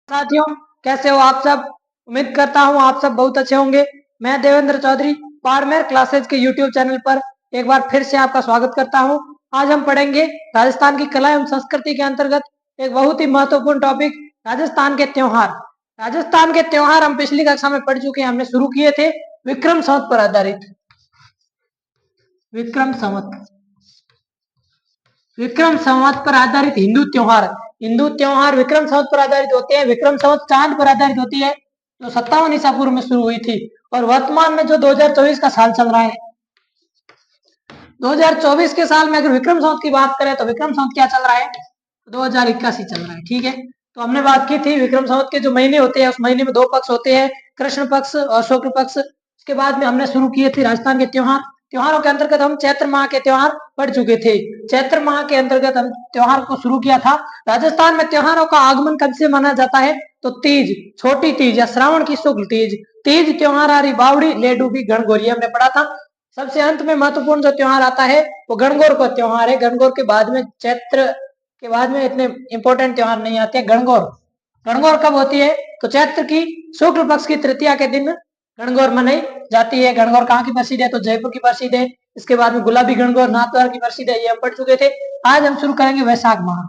साथियों, कैसे हो आप सब। उम्मीद करता हूँ आप सब बहुत अच्छे होंगे। मैं देवेंद्र चौधरी बाड़मेर क्लासेज के यूट्यूब चैनल पर एक बार फिर से आपका स्वागत करता हूँ। आज हम पढ़ेंगे राजस्थान की कला एवं संस्कृति के अंतर्गत एक बहुत ही महत्वपूर्ण टॉपिक, राजस्थान के त्योहार। राजस्थान के त्योहार हम पिछली कक्षा में पढ़ चुके हैं। हमने शुरू किए थे विक्रम संवत पर आधारित। विक्रम संवत विक्रम संवत पर आधारित हिंदू त्योहार विक्रम संवत पर आधारित होते हैं। विक्रम संवत चांद पर आधारित होती है, जो 57 ईसा पूर्व में शुरू हुई थी। और वर्तमान में जो 2024 का साल चल रहा है, 2024 के साल में अगर विक्रम संवत की बात करें तो विक्रम संवत क्या चल रहा है, 2081 चल रहा है। ठीक है, तो हमने बात की थी विक्रम संवत के जो महीने होते हैं, उस महीने में दो पक्ष होते हैं, कृष्ण पक्ष और शुक्ल पक्ष। उसके बाद में हमने शुरू किए थे राजस्थान के त्योहारों के अंतर्गत हम चैत्र माह के त्योहार पढ़ चुके थे। चैत्र माह के अंतर्गत हम त्योहार को शुरू किया था। राजस्थान में त्योहारों का आगमन कब से माना जाता है, तो तीज, छोटी तीज या श्रावण की शुक्ल तीज, तीज त्योहार आरी बावड़ी लेडूबी गणगौर, हमने पढ़ा था। सबसे अंत में महत्वपूर्ण जो त्योहार आता है वो गणगौर का त्योहार है। गणगौर के बाद में, चैत्र के बाद में इतने इंपॉर्टेंट त्योहार नहीं आते। गणगौर कब होती है, तो चैत्र की शुक्ल पक्ष की तृतीया के दिन गणगौर मनाई जाती है। गणगौर कहाँ की प्रसिद्ध है, तो जयपुर की प्रसिद्ध है। इसके बाद में गुलाबी गणगौर नाथद्वार की प्रसिद्ध है, ये हम पढ़ चुके थे। आज हम शुरू करेंगे वैशाख माह।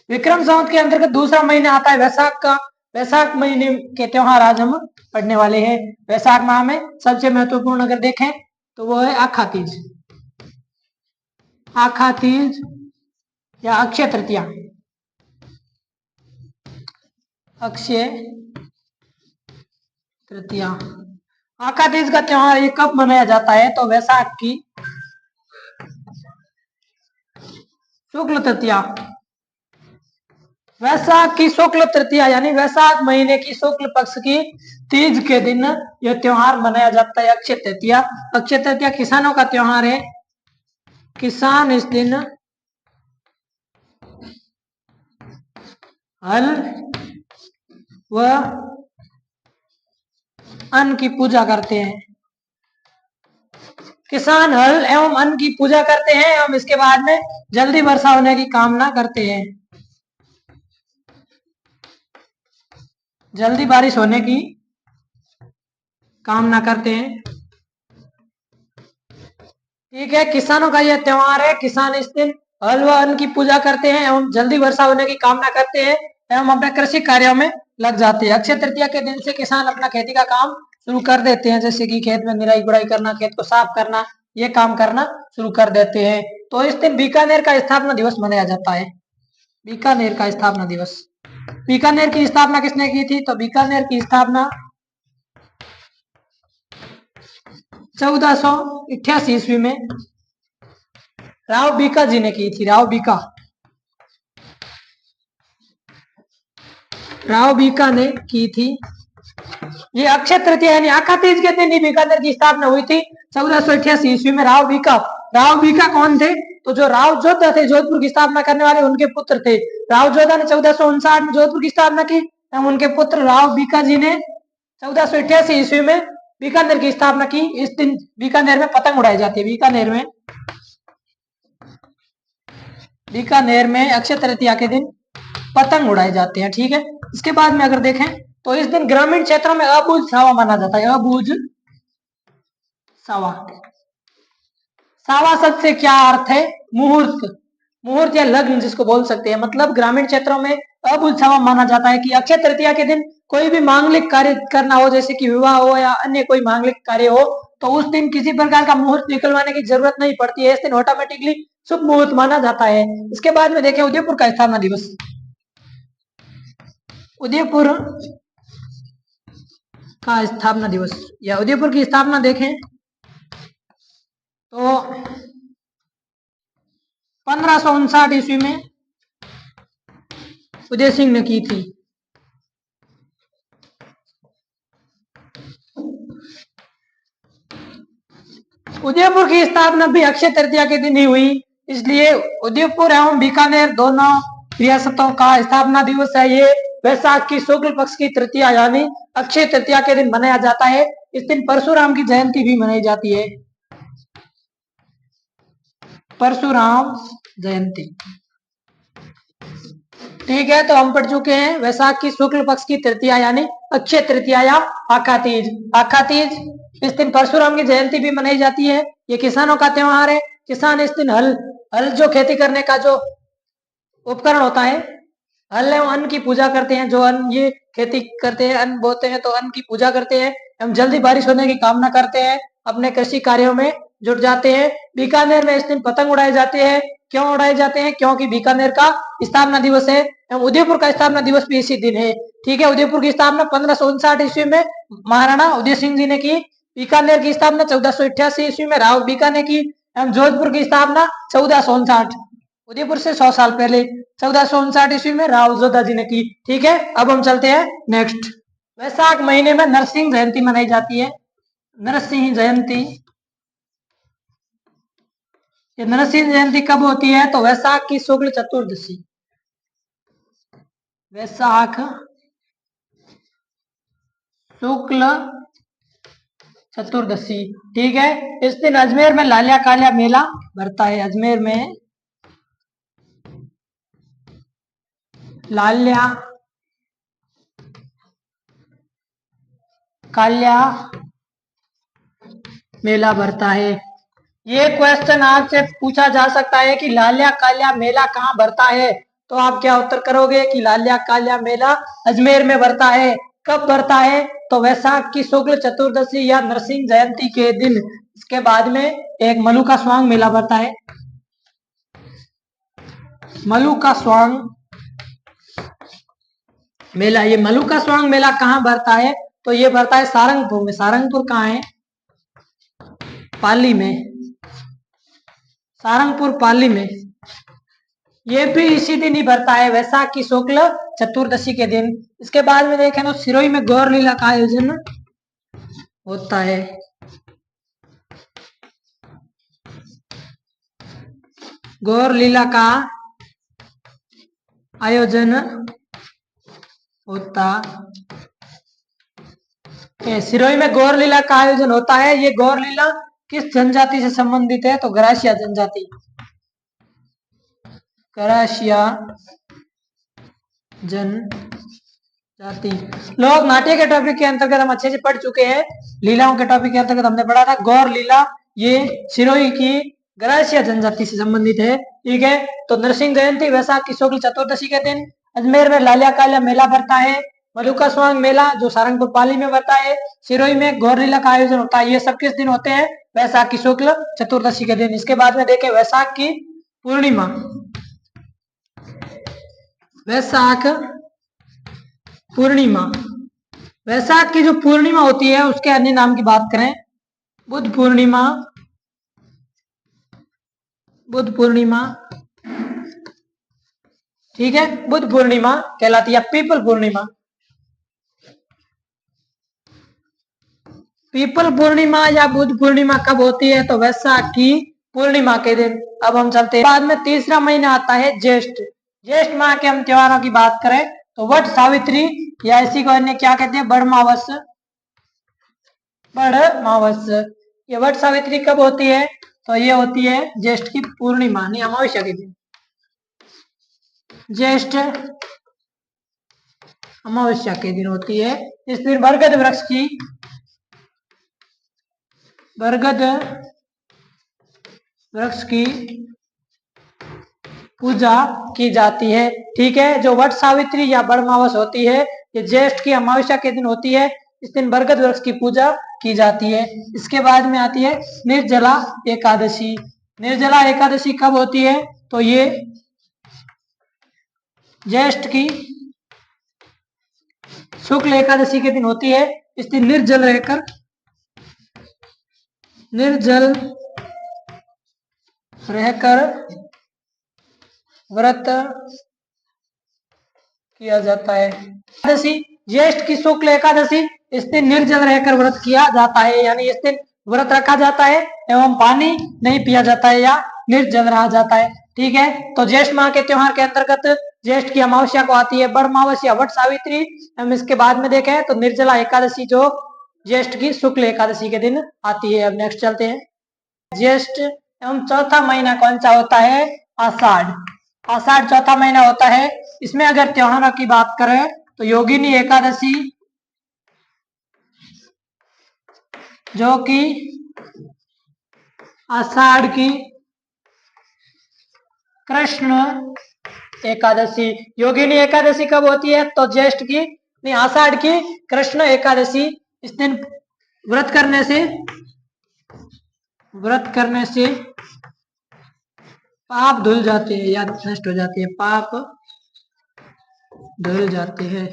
विक्रम संवत के अंतर्गत दूसरा महीना आता है वैशाख का। वैशाख महीने के त्योहार आज हम पढ़ने वाले हैं। वैशाख माह में सबसे महत्वपूर्ण अगर देखें तो वो है आखा तीज। आखा तीज या अक्षय तृतीया। अक्षय तृतीया, आखा तीज का त्योहार ये कब मनाया जाता है, तो वैशाख की शुक्ल तृतीया। वैशाख की शुक्ल तृतीया यानी वैशाख महीने की शुक्ल पक्ष की तीज के दिन यह त्योहार मनाया जाता है, अक्षय तृतीया। अक्षय तृतीया किसानों का त्योहार है। किसान इस दिन हल व अन्न की पूजा करते हैं। किसान हल एवं अन्न की पूजा करते हैं एवं इसके बाद में जल्दी वर्षा होने की कामना करते हैं, जल्दी बारिश होने की कामना करते हैं। ठीक है, किसानों का यह त्योहार है। किसान इस दिन हल व अन्न की पूजा करते हैं एवं जल्दी वर्षा होने की कामना करते हैं एवं अपने कृषि कार्यों में लग जाते हैं। अक्षय तृतीया के दिन से किसान अपना खेती का काम शुरू कर देते हैं, जैसे कि खेत में निराई गुड़ाई करना, खेत को साफ करना, ये काम करना शुरू कर देते हैं। तो इस दिन बीकानेर का स्थापना दिवस मनाया जाता है। बीकानेर का स्थापना दिवस। बीकानेर की स्थापना किसने की थी, तो बीकानेर की स्थापना 1488 ईस्वी में राव बीका जी ने की थी। राव बीका ने की थी। ये अक्षय तृतीया यानी आखा तीज के दिन ही बीकानेर की स्थापना हुई थी 1488 ईस्वी में। राव बीका कौन थे, तो जो राव जोधा थे, जोधपुर की स्थापना करने वाले, उनके पुत्र थे। राव जोधा ने 1459 में जोधपुर की स्थापना की एवं उनके पुत्र राव बीका जी ने 1488 ईस्वी में बीकानेर की स्थापना की। इस दिन बीकानेर में पतंग उड़ाई जाती है। बीकानेर में अक्षय तृतीया के दिन पतंग उड़ाए जाते हैं। ठीक है, इसके बाद में अगर देखें तो इस दिन ग्रामीण क्षेत्रों में अबूझ सावा माना जाता है। अबूझ सावा, सावा शब्द से क्या अर्थ है, मुहूर्त या लग्न जिसको बोल सकते हैं। मतलब ग्रामीण क्षेत्रों में अबूझ सावा माना जाता है कि अक्षय तृतीया के दिन कोई भी मांगलिक कार्य करना हो, जैसे कि विवाह हो या अन्य कोई मांगलिक कार्य हो, तो उस दिन किसी प्रकार का मुहूर्त निकलवाने की जरूरत नहीं पड़ती है। इस दिन ऑटोमेटिकली शुभ मुहूर्त माना जाता है। इसके बाद में देखें उदयपुर का स्थापना दिवस। उदयपुर का स्थापना दिवस या उदयपुर की स्थापना देखें तो 1559 ईस्वी में उदय सिंह ने की थी। उदयपुर की स्थापना भी अक्षय तृतीया के दिन ही हुई, इसलिए उदयपुर एवं बीकानेर दोनों रियासतों का स्थापना दिवस है ये वैशाख की शुक्ल पक्ष की तृतीया यानी अक्षय तृतीया के दिन मनाया जाता है। इस दिन परशुराम की जयंती भी मनाई जाती है। परशुराम जयंती। ठीक है, तो हम पढ़ चुके हैं वैशाख की शुक्ल पक्ष की तृतीया यानी अक्षय तृतीया या आखा तीज। आखा तीज, इस दिन परशुराम की जयंती भी मनाई जाती है। ये किसानों का त्योहार है। किसान इस दिन हल हल जो खेती करने का जो उपकरण होता है, हल एवं अन्न की पूजा करते हैं। जो अन्न ये खेती करते हैं, अन्न बोते हैं, तो अन्न की पूजा करते हैं एवं जल्दी बारिश होने की कामना करते हैं। अपने कृषि कार्यों में जुट जाते हैं। बीकानेर में इस दिन पतंग उड़ाए जाते हैं। क्यों उड़ाए जाते हैं? क्योंकि बीकानेर का स्थापना दिवस है एवं उदयपुर का स्थापना दिवस भी इसी दिन है। ठीक है, उदयपुर की स्थापना 1559 ईस्वी में महाराणा उदय सिंह जी ने की। बीकानेर की स्थापना 1488 ईस्वी में राव बीकानेर की एवं जोधपुर की स्थापना 1459, उदयपुर से 100 साल पहले 1459 ईस्वी में राव जोधा जी ने की। ठीक है, अब हम चलते हैं नेक्स्ट। वैशाख महीने में नरसिंह जयंती मनाई जाती है। नरसिंह जयंती, ये नरसिंह जयंती कब होती है? तो वैशाख की शुक्ल चतुर्दशी, वैशाख शुक्ल चतुर्दशी। ठीक है, इस दिन अजमेर में लालिया कालिया मेला भरता है। अजमेर में लालिया कालिया मेला भरता है। ये क्वेश्चन आपसे पूछा जा सकता है कि लालिया कालिया मेला कहाँ भरता है, तो आप क्या उत्तर करोगे कि लालिया कालिया मेला अजमेर में भरता है। कब भरता है? तो वैशाख की शुक्ल चतुर्दशी या नरसिंह जयंती के दिन। इसके बाद में एक मलू का स्वांग मेला भरता है। मलू का स्वांग मेला, ये मलू का स्वांग मेला कहाँ भरता है? तो ये भरता है सारंगपुर में। सारंगपुर कहाँ है? पाली में। सारंगपुर पाली में। ये भी इसी दिन ही भरता है, वैशाख की शुक्ल चतुर्दशी के दिन। इसके बाद में देखें तो सिरोही में गौर लीला का आयोजन होता है। गौर लीला का आयोजन होता है। सिरोही में गौर लीला का आयोजन होता है। ये गौर लीला किस जनजाति से संबंधित है? तो गरासिया जनजाति। गरासिया जनजाति। लोक नाट्य के टॉपिक के अंतर्गत हम अच्छे से पढ़ चुके हैं। लीलाओं के टॉपिक के अंतर्गत हमने पढ़ा था गौर लीला, ये सिरोही की गरासिया जनजाति से संबंधित है। ठीक है, तो नरसिंह जयंती वैशाख की शुक्ल चतुर्दशी के दिन अजमेर में लालिया कालिया मेला भरता है। मलुका स्वांग मेला जो सारंगपुर पाली में भरता है। सिरोही में गौर लीला का आयोजन होता है। ये सब किस दिन होते हैं? वैशाख की शुक्ल चतुर्दशी के दिन। इसके बाद में देखें वैशाख की पूर्णिमा। वैशाख पूर्णिमा, वैशाख की जो पूर्णिमा होती है उसके अन्य नाम की बात करें, बुद्ध पूर्णिमा, बुद्ध पूर्णिमा। ठीक है, बुद्ध पूर्णिमा कहलाती है। पीपल पूर्णिमा, पीपल पूर्णिमा या बुद्ध पूर्णिमा कब होती है? तो वैशाख की पूर्णिमा के दिन। अब हम चलते हैं, बाद में तीसरा महीना आता है ज्येष्ठ। ज्येष्ठ माह के हम त्योहारों की बात करें तो वट सावित्री या इसी को अन्य क्या कहते हैं? बड़मावस। बड़मावस, ये वट सावित्री कब होती है? तो ये होती है ज्येष्ठ की पूर्णिमा यानी अमावस्या के दिन। ज्येष्ठ अमावस्या के दिन होती है। इस दिन बरगद वृक्ष की, बरगद वृक्ष की पूजा की जाती है। ठीक है, जो वट सावित्री या बड़मावस होती है ये ज्येष्ठ की अमावस्या के दिन होती है। इस दिन बरगद वृक्ष की पूजा की जाती है। इसके बाद में आती है निर्जला एकादशी। निर्जला एकादशी कब होती है? तो ये ज्येष्ठ की शुक्ल एकादशी के दिन होती है। इस दिन निर्जल रहकर, निर्जल रहकर व्रत किया जाता है। एकादशी, ज्येष्ठ की शुक्ल एकादशी, इस दिन निर्जल रहकर व्रत किया जाता है, यानी इस दिन व्रत रखा जाता है एवं पानी नहीं पिया जाता है या निर्जल रहा जाता है। ठीक है, तो ज्येष्ठ माह के त्योहार के अंतर्गत ज्येष्ठ की अमावस्या को आती है बड़मावस या वट सावित्री। हम इसके बाद में देखें तो निर्जला एकादशी जो ज्येष्ठ की शुक्ल एकादशी के दिन आती है। अब नेक्स्ट चलते हैं, ज्येष्ठ एवं चौथा महीना कौन सा होता है? आषाढ़। आषाढ़ चौथा महीना होता है। इसमें अगर त्योहारों की बात करें तो योगिनी एकादशी, जो कि आषाढ़ की कृष्ण एकादशी। योगिनी एकादशी कब होती है? तो ज्येष्ठ की नहीं, आषाढ़ की कृष्ण एकादशी। इस दिन व्रत करने से पाप धुल जाते हैं या नष्ट हो जाते हैं, पाप धुल जाते हैं।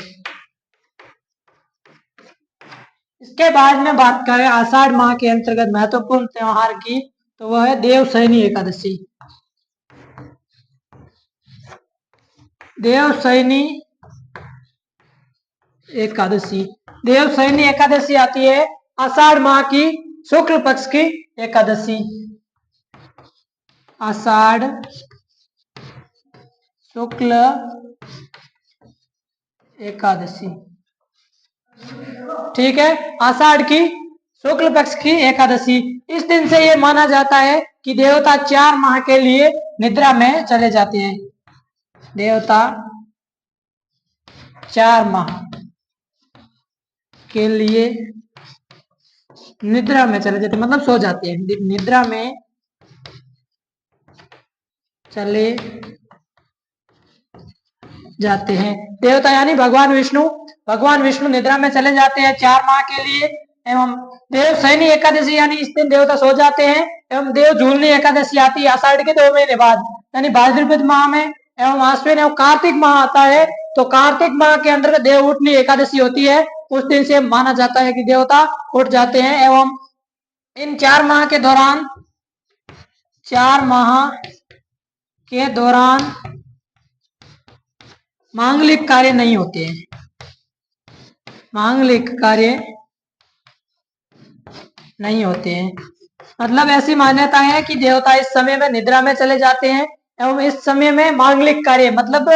इसके बाद में बात करें आषाढ़ माह के अंतर्गत महत्वपूर्ण त्योहार की, तो वह है देवशयनी एकादशी। देवशयनी एकादशी, देवशयनी एकादशी आती है आषाढ़ माह की शुक्ल पक्ष की एकादशी। आषाढ़ शुक्ल एकादशी, ठीक है, आषाढ़ की शुक्ल पक्ष की एकादशी। इस दिन से यह माना जाता है कि देवता 4 माह के लिए निद्रा में चले जाते हैं। देवता 4 माह के लिए निद्रा में चले जाते, मतलब सो जाते हैं, निद्रा में चले जाते हैं। देवता यानी भगवान विष्णु, भगवान विष्णु निद्रा में चले जाते हैं 4 माह के लिए। एवं देवशयनी एकादशी यानी इस दिन देवता सो जाते हैं। एवं देव झूलनी एकादशी आती है आषाढ़ के 2 महीने बाद, यानी भाद्रपद माह में। एवं आश्विन एवं कार्तिक माह आता है, तो कार्तिक माह के अंदर देव उठनी एकादशी होती है। उस दिन से माना जाता है कि देवता उठ जाते हैं। एवं इन 4 माह के दौरान, 4 माह के दौरान मांगलिक कार्य नहीं होते हैं, मांगलिक कार्य नहीं होते हैं। मतलब ऐसी मान्यता है कि देवता इस समय में निद्रा में चले जाते हैं एवं इस समय में मांगलिक कार्य, मतलब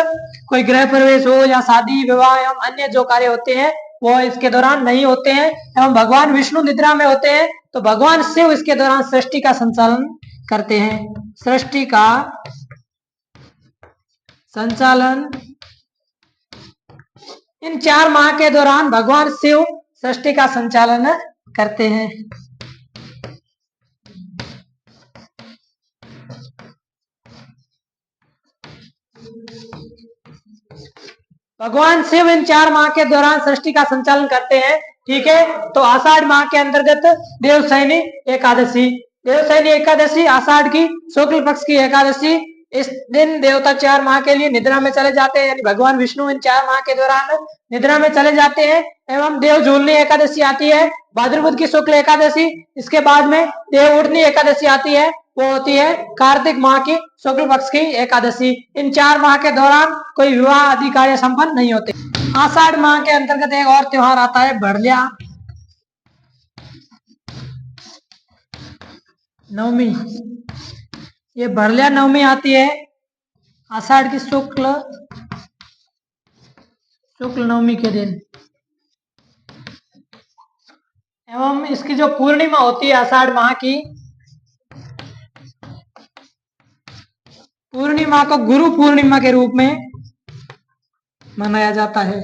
कोई गृह प्रवेश हो या शादी विवाह एवं अन्य जो कार्य होते हैं वो इसके दौरान नहीं होते हैं। एवं भगवान विष्णु निद्रा में होते हैं, तो भगवान शिव इसके दौरान सृष्टि का संचालन करते हैं। सृष्टि का संचालन इन 4 माह के दौरान भगवान शिव सृष्टि का संचालन करते हैं। भगवान शिव इन 4 माह के दौरान सृष्टि का संचालन करते हैं, ठीक है। तो आषाढ़ माह के अंतर्गत देवशयनी एकादशी, देवशयनी एकादशी आषाढ़ की शुक्ल पक्ष की एकादशी। इस दिन देवता 4 माह के लिए निद्रा में चले जाते हैं, यानी भगवान विष्णु इन 4 माह के दौरान निद्रा में चले जाते हैं। एवं देव झूलनी एकादशी आती है भाद्रपद की शुक्ल एकादशी। इसके बाद में देव उठनी एकादशी आती है, वो होती है कार्तिक माह की शुक्ल पक्ष की एकादशी। इन 4 माह के दौरान कोई विवाह आदि कार्य संपन्न नहीं होते। आषाढ़ माह के अंतर्गत एक और त्योहार आता है भरलिया नवमी। ये भरलिया नवमी आती है आषाढ़ की शुक्ल नवमी के दिन। एवं इसकी जो पूर्णिमा होती है आषाढ़ माह की, पूर्णिमा को गुरु पूर्णिमा के रूप में मनाया जाता है।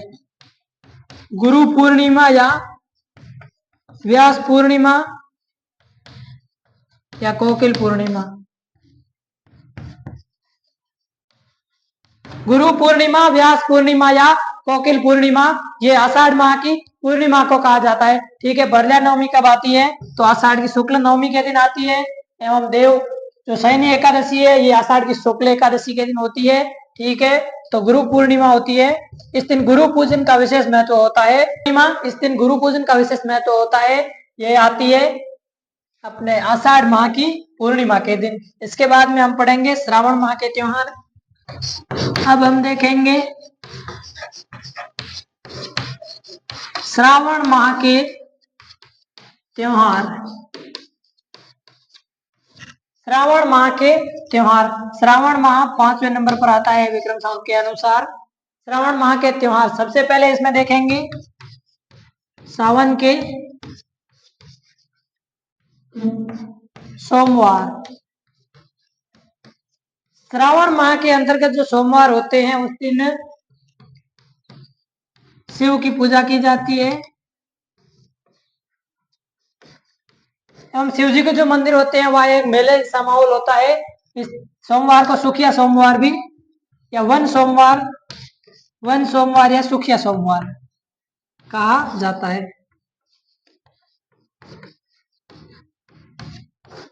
गुरु पूर्णिमा या व्यास पूर्णिमा या कोकिल पूर्णिमा। गुरु पूर्णिमा, व्यास पूर्णिमा या कोकिल पूर्णिमा, ये आषाढ़ माह की पूर्णिमा को कहा जाता है, ठीक है। बरलिया नवमी कब आती है? तो आषाढ़ की शुक्ल नवमी के दिन आती है। एवं देव जो शयनी एकादशी है ये आषाढ़ की शुक्ल एकादशी के दिन होती है, ठीक है। तो गुरु पूर्णिमा होती है, इस दिन गुरु पूजन का विशेष महत्व होता है। इस दिन गुरु पूजन का विशेष महत्व होता है। ये आती है अपने आषाढ़ माह की पूर्णिमा के दिन। इसके बाद में हम पढ़ेंगे श्रावण माह के त्योहार। अब हम देखेंगे श्रावण माह के त्योहार। श्रावण माह के त्योहार, श्रावण माह 5वें नंबर पर आता है विक्रम संवत के अनुसार। श्रावण माह के त्योहार सबसे पहले इसमें देखेंगे सावन के सोमवार। श्रावण माह के अंतर्गत जो सोमवार होते हैं उस दिन शिव की पूजा की जाती है एवं शिव जी के जो मंदिर होते हैं वहाँ एक मेले सा माहौल होता है। इस सोमवार को सुखिया सोमवार भी या वन सोमवार या सुखिया सोमवार कहा जाता है।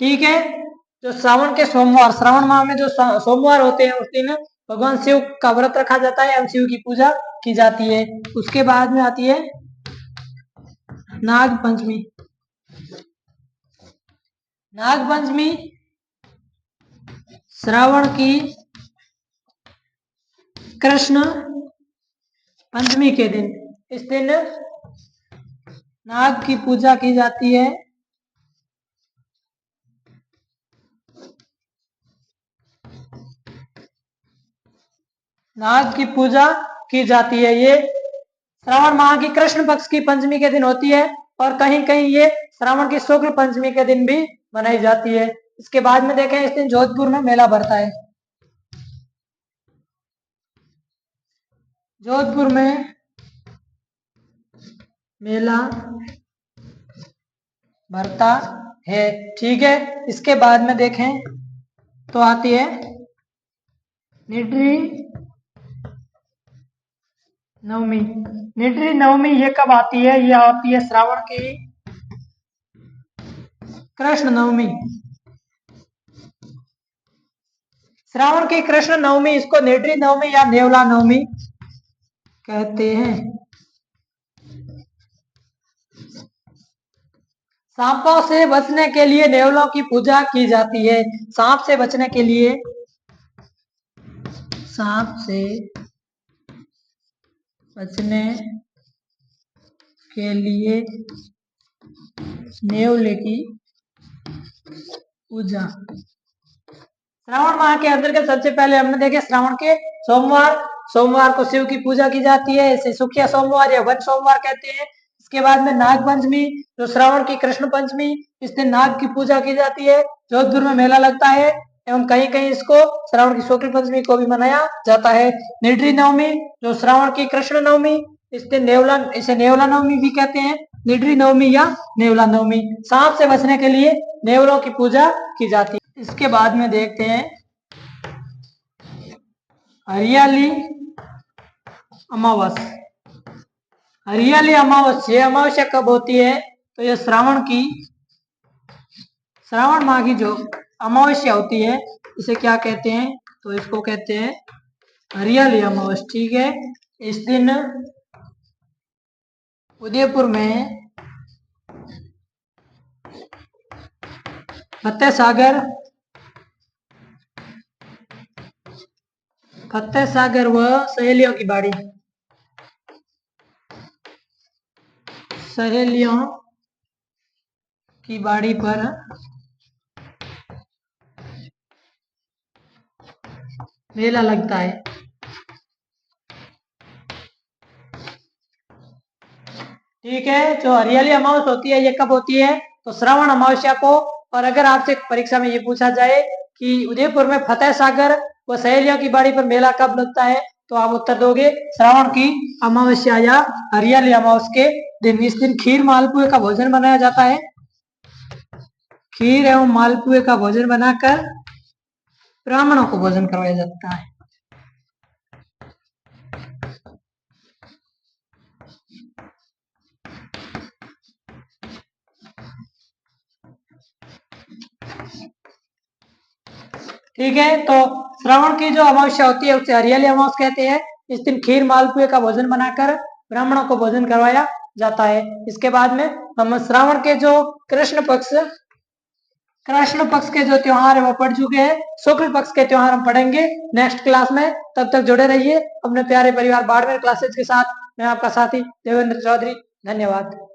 ठीक है, जो श्रावण के सोमवार, श्रावण माह में जो सोमवार होते हैं उस दिन भगवान शिव का व्रत रखा जाता है एवं शिव की पूजा की जाती है। उसके बाद में आती है नाग पंचमी। नाग पंचमी श्रावण की कृष्ण पंचमी के दिन, इस दिन नाग की पूजा की जाती है। नाग की पूजा की जाती है। ये श्रावण माह की कृष्ण पक्ष की पंचमी के दिन होती है और कहीं कहीं ये श्रावण की शुक्ल पंचमी के दिन भी मनाई जाती है। इसके बाद में देखें, इस दिन जोधपुर में मेला भरता है। जोधपुर में मेला भरता है। ठीक है, इसके बाद में देखें तो आती है निड्री नवमी। निड्री नवमी ये कब आती है? ये आती है श्रावण की कृष्ण नवमी। श्रावण की कृष्ण नवमी, इसको निड्री नवमी या नेवला नवमी कहते हैं। सांपों से बचने के लिए नेवलों की पूजा की जाती है। सांप से बचने के लिए, सांप से बचने के लिए नेवले की पूजा। श्रावण माह के अंतर्गत सबसे पहले हमने देखे श्रावण के सोमवार को शिव की पूजा की जाती है, इसे सुखिया सोमवार या वन सोमवार कहते हैं। इसके बाद में नाग पंचमी, जो श्रावण की कृष्ण पंचमी, इस दिन नाग की पूजा की जाती है। जोधपुर में मेला लगता है एवं कहीं कहीं इसको श्रावण की शुक्ल पंचमी को भी मनाया जाता है। निड्री नवमी, जो श्रावण की कृष्ण नवमी, इस दिन इसे नेवला नवमी भी कहते हैं। निड्री नवमी या नेवला नवमी, सांप से बचने के लिए नेवलों की पूजा की जाती है। इसके बाद में देखते हैं हरियाली अमावस। हरियाली अमावस्या, अमावस्या कब होती है? तो ये श्रावण माह की जो अमावस्या होती है इसे क्या कहते हैं? तो इसको कहते हैं हरियाली अमावस। ठीक है, इस दिन उदयपुर में फतेह सागर व सहेलियों की बाड़ी पर मेला लगता है। ठीक है, जो हरियाली अमावस होती है ये कब होती है? तो श्रावण अमावस्या को। और अगर आपसे परीक्षा में ये पूछा जाए कि उदयपुर में फतेह सागर व सहेलियों की बाड़ी पर मेला कब लगता है, तो आप उत्तर दोगे श्रावण की अमावस्या या हरियाली अमावस के दिन। इस दिन खीर मालपुए का भोजन बनाया जाता है। खीर एवं मालपुए का भोजन बनाकर ब्राह्मणों को भोजन करवाया जाता है। ठीक है, तो श्रावण की जो अमावस्या होती है उसे हरियाली अमावस कहते हैं। इस दिन खीर मालपुए का भोजन बनाकर ब्राह्मणों को भोजन करवाया जाता है। इसके बाद में हम श्रावण के जो कृष्ण पक्ष के जो त्योहार है वो पढ़ चुके हैं। शुक्ल पक्ष के त्योहार हम पढ़ेंगे नेक्स्ट क्लास में। तब तक जुड़े रहिए अपने प्यारे परिवार बाड़मेर क्लासेज के साथ। मैं आपका साथी देवेंद्र चौधरी। धन्यवाद।